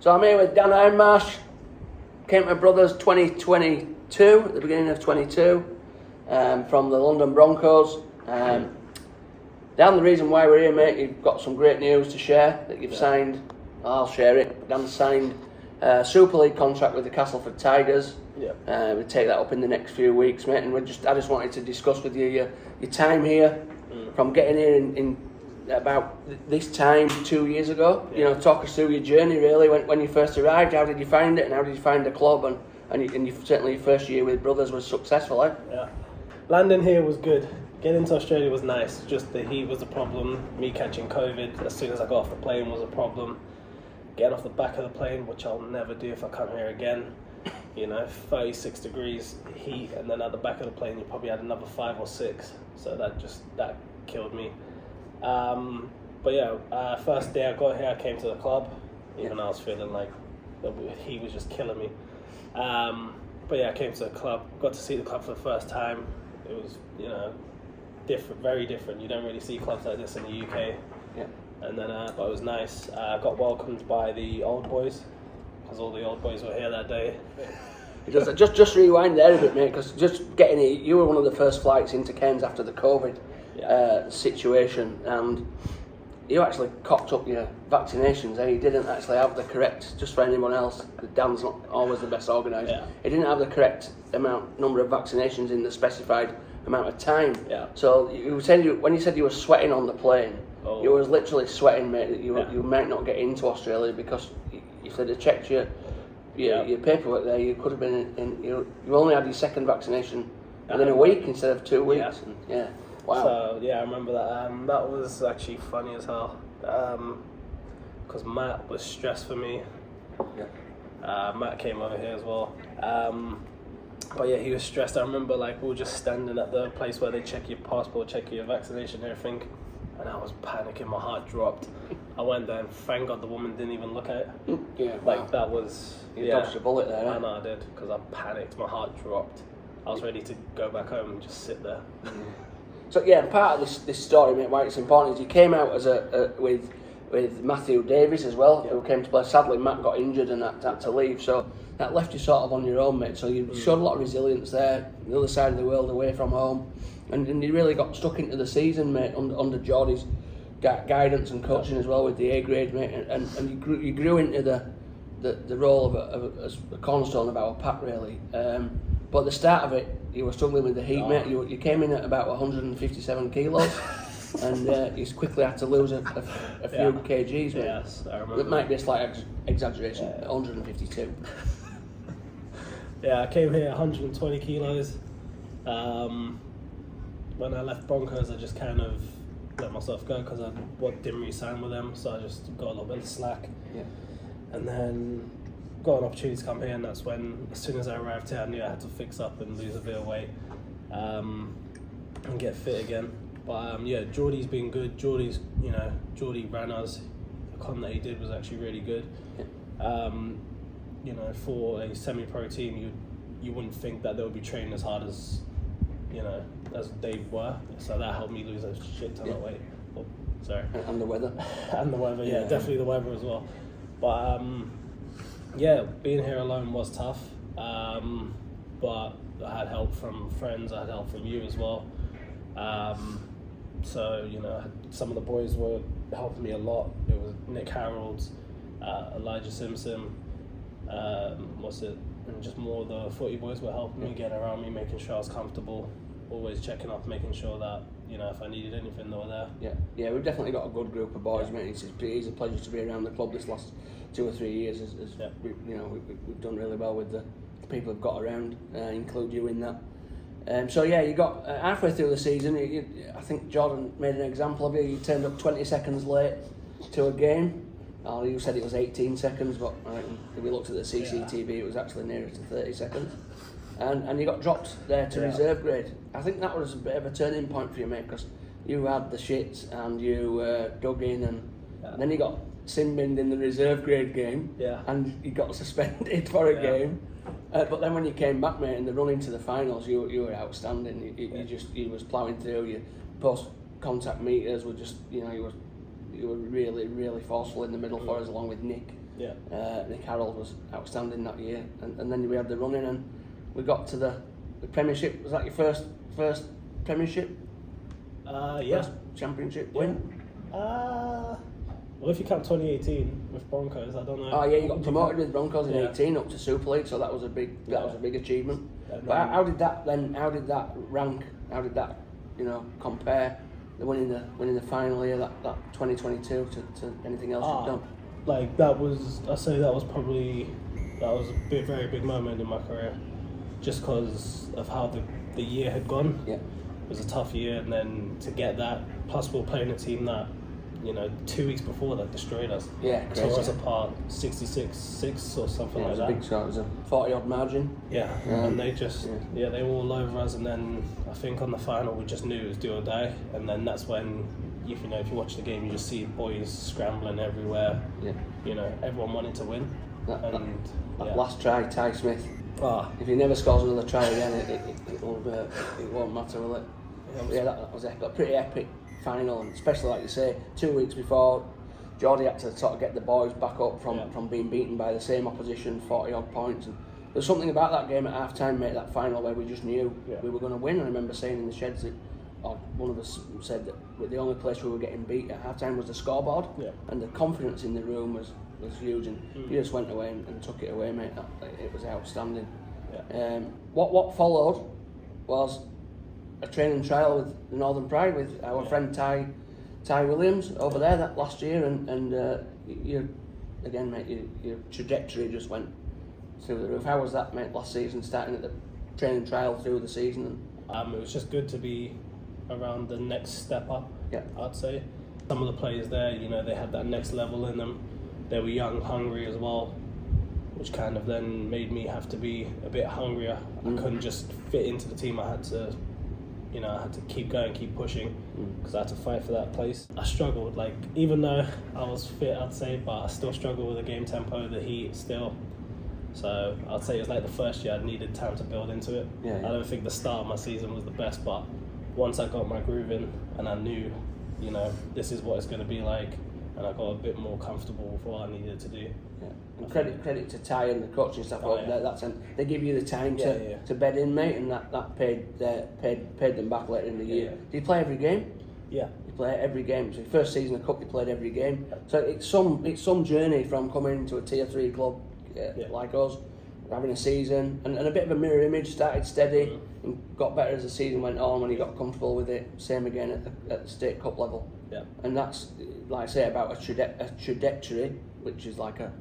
So I'm here with Dan Hindmarsh, Cairns Brothers 2022, at the beginning of 22, from the London Broncos. Dan, the reason why we're here, mate, you've got some great news to share, that you've signed. I'll share it. Dan's signed a Super League contract with the Castleford Tigers. We'll take that up in the next few weeks, mate, and I just wanted to discuss with you your time here, from getting here in about this time 2 years ago. You know, talk us through your journey really when you first arrived. How did you find it, and how did you find the club, and you, certainly your first year with Brothers was successful, eh? Yeah, landing here was good. Getting to Australia was nice. Just the heat was a problem. Me catching COVID as soon as I got off the plane was a problem. Getting off the back of the plane, which I'll never do if I come here again. You know, 36 degrees heat, and then at the back of the plane you probably had another 5 or 6. So that killed me. But yeah, first day I got here, I came to the club. Even I was feeling like the heat was just killing me. But yeah, I came to the club, got to see the club for the first time. It was, you know, different, very different. You don't really see clubs like this in the UK. Yeah. And then, but it was nice. I got welcomed by the old boys, because all the old boys were here that day. Just rewind there a bit, mate, because just getting it, you were one of the first flights into Cairns after the COVID situation, and you actually cocked up your vaccinations, and you didn't actually have the correct, just for anyone else, Dan's not always the best organised, he didn't have the correct number of vaccinations in the specified amount of time. So when you said you were sweating on the plane, you was literally sweating, mate, that you might not get into Australia, because if they'd have checked your paperwork there, you could have been you only had your second vaccination within a week instead of 2 weeks. And, wow. So yeah, I remember that. That was actually funny as hell, because Matt was stressed for me. Matt came over here as well. But yeah, he was stressed. I remember we were just standing at the place where they check your passport, check your vaccination and everything, and I was panicking, my heart dropped. I went there and thank God the woman didn't even look at it. That was... You dodged a bullet there, I know I did, because I panicked, my heart dropped. I was ready to go back home and just sit there. So yeah, part of this story, mate, why it's important is you came out as with Matthew Davies as well, who came to play. Sadly, Matt got injured and had to leave, so that left you sort of on your own, mate. So you showed a lot of resilience there, the other side of the world, away from home, and you really got stuck into the season, mate, under Geordie's guidance and coaching as well with the A grade, mate, and you grew into the role of a cornerstone of our pack, really. But at the start of it, you were struggling with the heat, mate. You came in at about 157 kilos, and you quickly had to lose a few kgs, mate. Yes, I remember. It might be a slight exaggeration, 152. Yeah, I came here 120 kilos. When I left Broncos, I just kind of let myself go, because I didn't re-sign with them, so I just got a little bit of slack. And then got an opportunity to come here, and that's when, as soon as I arrived here, I knew I had to fix up and lose a bit of weight, and get fit again. But Geordie's been good. Geordie ran us. The con that he did was actually really good. For a semi-pro team, you wouldn't think that they would be training as hard as as they were. So that helped me lose a shit ton of weight. And the weather. And the weather, definitely the weather as well. But being here alone was tough. But I had help from friends. I had help from you as well. Some of the boys were helping me a lot. It was Nick Harold, Elijah Simpson, and just more of the footy boys were helping me, getting around me, making sure I was comfortable, always checking up, making sure that, if I needed anything, they were there. Yeah, we've definitely got a good group of boys, mate. It's a pleasure to be around the club this last 2 or 3 years. We've done really well with the people who've got around, include you in that. You got halfway through the season, I think Jordan made an example of you. You turned up 20 seconds late to a game. You said it was 18 seconds, but if we looked at the CCTV, it was actually nearer to 30 seconds. And you got dropped there to reserve grade. I think that was a bit of a turning point for you, mate, because you had the shits and you dug in, and then you got sin-binned in the reserve grade game, and you got suspended for a game. But then when you came back, mate, in the run into the finals, you were outstanding. You was ploughing through. Your post-contact meters were just, you were really, really forceful in the middle for us, along with Nick. Yeah. Nick Harold was outstanding that year, and then we had the running, and we got to the Premiership. Was that your first Premiership? Yeah. First Championship win? Well, if you count 2018 with Broncos, I don't know. Oh yeah, you got promoted with Broncos in Yeah. 18 up to Super League, so that was a big achievement. But how did that rank? How did that compare the winning the final year that 2022 to anything else you've done? Like that was a very big moment in my career, just because of how the year had gone. Yeah. It was a tough year, and then to get that, plus we were playing a team that 2 weeks before that destroyed us. Yeah, crazy. Tore us apart 66-6 or something like that. It was a 40-odd margin. Yeah, and they just they were all over us, and then I think on the final we just knew it was do or die, and then that's when if you watch the game, you just see boys scrambling everywhere. Yeah. Everyone wanted to win. That last try, Ty Smith. If he never scores another try again, it won't matter, will it? Yeah, that was a pretty epic final, and especially like you say, 2 weeks before, Geordie had to sort of get the boys back up from being beaten by the same opposition, 40-odd points. And there's something about that game at half-time, mate, that final, where we just knew we were going to win. I remember saying in the sheds that, one of us said that the only place we were getting beat at half-time was the scoreboard, and the confidence in the room was huge, and you just went away and took it away, mate. It was outstanding. What followed was a training trial with the Northern Pride with our friend Ty Williams over there that last year, and you again, mate, your trajectory just went through the roof. How was that, mate, last season, starting at the training trial through the season? It was just good to be around the next step up. Yeah. I'd say some of the players there, they had that next level in them. They were young, hungry as well, which kind of then made me have to be a bit hungrier. I couldn't just fit into the team. I had to keep going, keep pushing, because I had to fight for that place. I struggled, even though I was fit, I'd say, but I still struggled with the game tempo, the heat still. So I'd say it was like the first year I needed time to build into it. Yeah. I don't think the start of my season was the best, but once I got my groove in and I knew, this is what it's going to be like, and I got a bit more comfortable with what I needed to do. Yeah. And credit to Ty and the coaching staff over there. They give you the time to bed in, mate, and that paid them back later in the year. Do you play every game? Yeah. You play every game. So your first season of Cup, you played every game. So it's some journey from coming into a Tier 3 club like us, having a season, and a bit of a mirror image. Started steady and got better as the season went on when you got comfortable with it. Same again at the State Cup level. Yeah. And that's, like I say, about a trajectory, which is like a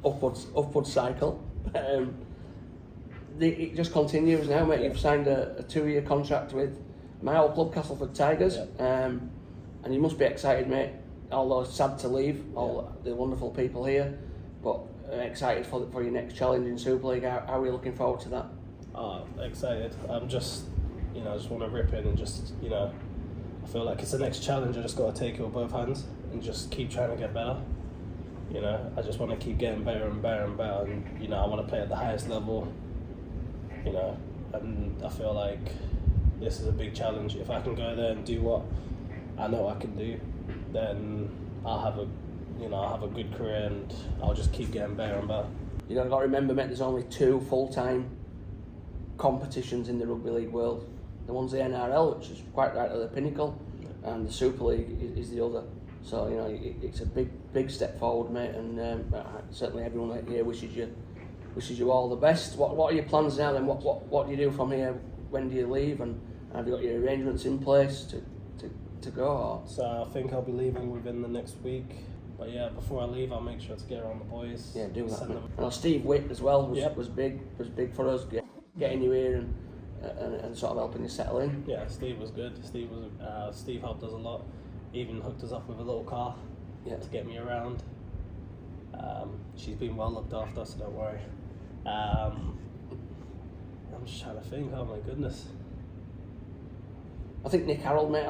upward cycle. It just continues now, mate. You've signed a 2-year contract with my old club, Castleford Tigers, and you must be excited, mate. Although it's sad to leave all the wonderful people here, but excited for your next challenge in Super League. How are you looking forward to that? Excited. I'm just, I just want to rip in and just, I feel like it's the next challenge. I just got to take it with both hands and just keep trying to get better. I just want to keep getting better and better and better, and I want to play at the highest level. And I feel like this is a big challenge. If I can go there and do what I know I can do, then I'll have a good career, and I'll just keep getting better and better. You got to remember, mate, there's only 2 full-time competitions in the Rugby League world. The one's the NRL, which is quite right at the pinnacle, and the Super League is the other. So it's a big step forward, mate, and certainly everyone here wishes you all the best. What are your plans now then? What do you do from here? When do you leave? And have you got your arrangements in place to go? Or? So I think I'll be leaving within the next week. But yeah, before I leave, I'll make sure to get around the boys. Yeah, do that. And Steve Witt as well was big for us, getting you here and sort of helping you settle in. Yeah, Steve was good. Steve helped us a lot. Even hooked us up with a little car to get me around. She's been well looked after, so don't worry. I'm just trying to think. Oh my goodness. I think Nick Harold, mate,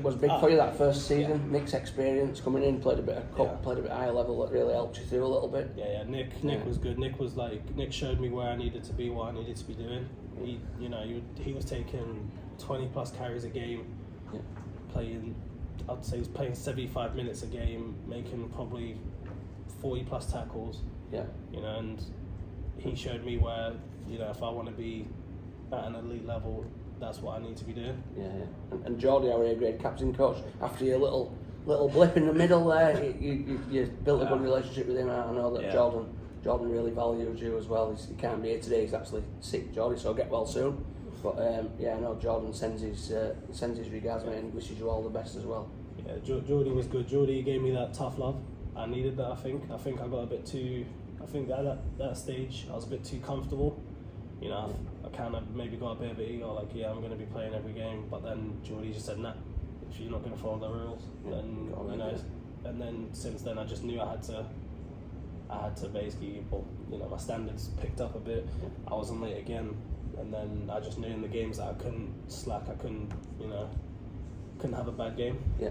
was big for you that first season. Yeah. Nick's experience coming in, played a bit of cup, played a bit higher level, that really helped you through a little bit. Yeah. Nick was good. Nick showed me where I needed to be, what I needed to be doing. He was taking 20+ carries a game, playing. I'd say he was playing 75 minutes a game, making probably 40 plus tackles. Yeah. You know, and he showed me where, you know, if I want to be at an elite level, that's what I need to be doing. Yeah, yeah. And Geordie, our A-grade captain coach, after your little blip in the middle there, you built a good relationship with him. I know that Jordan really values you as well. He can't be here today. He's actually sick, Geordie, so get well soon. But I know Jordan sends his regards, mate, and wishes you all the best as well. Yeah, Geordie was good. Geordie gave me that tough love. I needed that. I think I got a bit too. I think at that stage I was a bit too comfortable. You know, I kind of maybe got a bit of an ego, like, yeah, I'm going to be playing every game. But then Geordie just said, nah, if you're not going to follow the rules, then you know. And then since then, I just knew I had to basically, you know, my standards picked up a bit. I wasn't late again, and then I just knew in the games that I couldn't slack. I couldn't have a bad game. Yeah,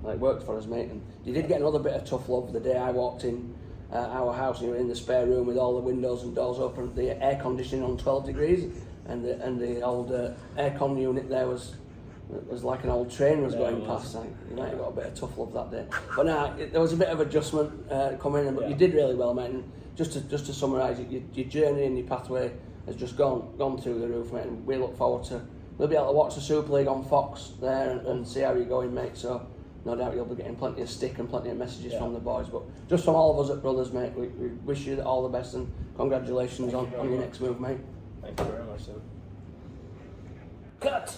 well, it worked for us, mate. And you did get another bit of tough love the day I walked in our house. You were in the spare room with all the windows and doors open, the air conditioning on 12 degrees, and the old aircon unit there was like an old train was going past. You might have got a bit of tough love that day. But there was a bit of adjustment coming in, but you did really well, mate. And just to summarise, your journey and your pathway has just gone through the roof, mate. And we look forward to. We'll be able to watch the Super League on Fox there and see how you're going, mate. So no doubt you'll be getting plenty of stick and plenty of messages from the boys. But just from all of us at Brothers, mate, we wish you all the best and congratulations on your next move, mate. Thank you very much, sir. Cut!